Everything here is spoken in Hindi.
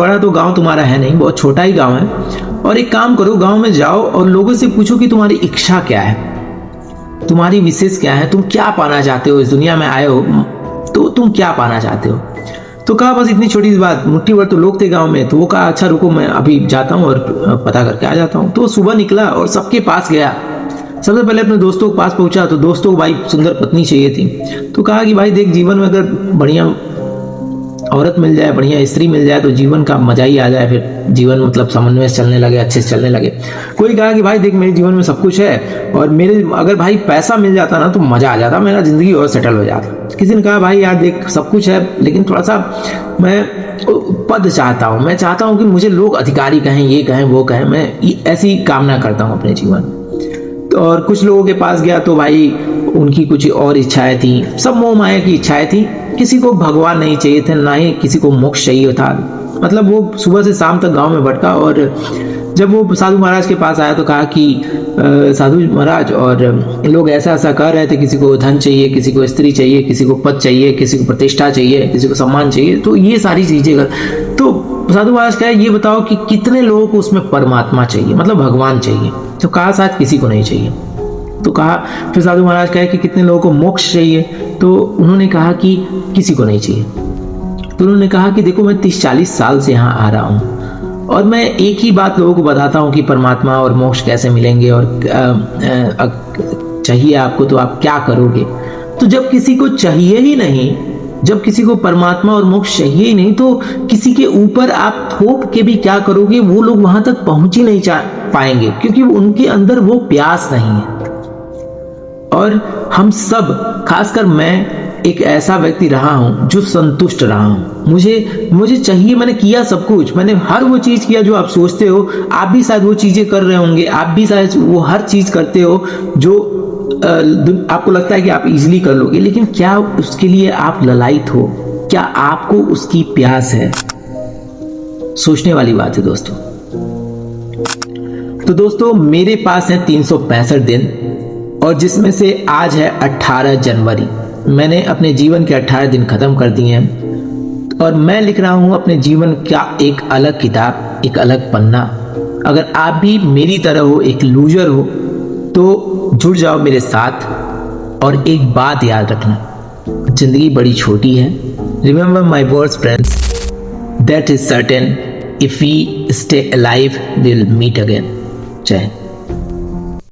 बड़ा तो गांव तुम्हारा है नहीं, बहुत छोटा ही गांव है। और एक काम करो, गांव में जाओ और लोगों से पूछो कि तुम्हारी इच्छा क्या है, तुम्हारी विशेष क्या है, तुम क्या पाना चाहते हो, इस दुनिया में आए हो तो तुम क्या पाना चाहते हो। तो कहा बस इतनी छोटी सी बात, मुट्ठी भर तो लोग थे गांव में। तो वो कहा अच्छा रुको, मैं अभी जाता हूँ और पता करके आ जाता हूँ। तो सुबह निकला और सबके पास गया। सबसे पहले अपने दोस्तों के पास पहुंचा तो दोस्तों को भाई सुंदर पत्नी चाहिए थी। तो कहा कि भाई देख, जीवन में अगर बढ़िया औरत मिल जाए, बढ़िया स्त्री मिल जाए तो जीवन का मजा ही आ जाए, फिर जीवन मतलब समन्वय से चलने लगे, अच्छे से चलने लगे। कोई कहा कि भाई देख, मेरे जीवन में सब कुछ है और मेरे अगर भाई पैसा मिल जाता ना तो मजा आ जाता, मेरा जिंदगी और सेटल हो जाता। किसी ने कहा भाई यार देख, सब कुछ है लेकिन थोड़ा सा मैं पद चाहता हूँ, मैं चाहता हूँ कि मुझे लोग अधिकारी कहें, ये कहें वो कहें, मैं ऐसी कामना करता हूँ अपने जीवन। तो और कुछ लोगों के पास गया तो भाई उनकी कुछ और इच्छाएं थी, सब मोह माया की इच्छाएं थी। किसी को भगवान नहीं चाहिए थे, ना ही किसी को मोक्ष चाहिए था। मतलब वो सुबह से शाम तक गांव में भटका और जब वो साधु महाराज के पास आया तो कहा कि साधु महाराज, और लोग ऐसा ऐसा कह रहे थे, किसी को धन चाहिए, किसी को स्त्री चाहिए, किसी को पद चाहिए, किसी को प्रतिष्ठा चाहिए, किसी को सम्मान चाहिए, तो ये सारी चीजें कर। तो साधु महाराज कहा ये बताओ कि कितने लोगों को उसमें परमात्मा चाहिए, मतलब भगवान चाहिए। तो कहा शायद किसी को नहीं चाहिए। तो कहा फिर साधु महाराज कहे कि कितने लोगों को मोक्ष चाहिए। तो उन्होंने कहा कि किसी को नहीं चाहिए। तो उन्होंने कहा कि देखो, मैं 30-40 साल से यहाँ आ रहा हूँ और मैं एक ही बात लोगों को बताता हूँ कि परमात्मा और मोक्ष कैसे मिलेंगे, और चाहिए आपको तो आप क्या करोगे। तो जब किसी को चाहिए ही नहीं, जब किसी को परमात्मा और मोक्ष चाहिए ही नहीं, तो किसी के ऊपर आप थोप के भी क्या करोगे, वो लोग वहां तक पहुंच ही नहीं पाएंगे, क्योंकि उनके अंदर वो प्यास नहीं है। और हम सब, खासकर मैं एक ऐसा व्यक्ति रहा हूं जो संतुष्ट रहा हूं। मुझे चाहिए, मैंने किया सब कुछ, मैंने हर वो चीज किया जो आप सोचते हो। आप भी शायद वो चीजें कर रहे होंगे, आप भी शायद वो हर चीज करते हो जो आपको लगता है कि आप इजीली कर लोगे, लेकिन क्या उसके लिए आप ललायित हो? क्या आपको उसकी प्यास है? सोचने वाली बात है दोस्तों। तो दोस्तों, मेरे पास है 365 दिन, और जिसमें से आज है 18 जनवरी। मैंने अपने जीवन के 18 दिन खत्म कर दिए हैं और मैं लिख रहा हूं अपने जीवन का एक अलग किताब, एक अलग पन्ना। अगर आप भी मेरी तरह हो, एक लूजर हो, तो जुड़ जाओ मेरे साथ। और एक बात याद रखना, जिंदगी बड़ी छोटी है। Remember my words friends, that is certain, if we stay alive we will meet again. जय हिंद।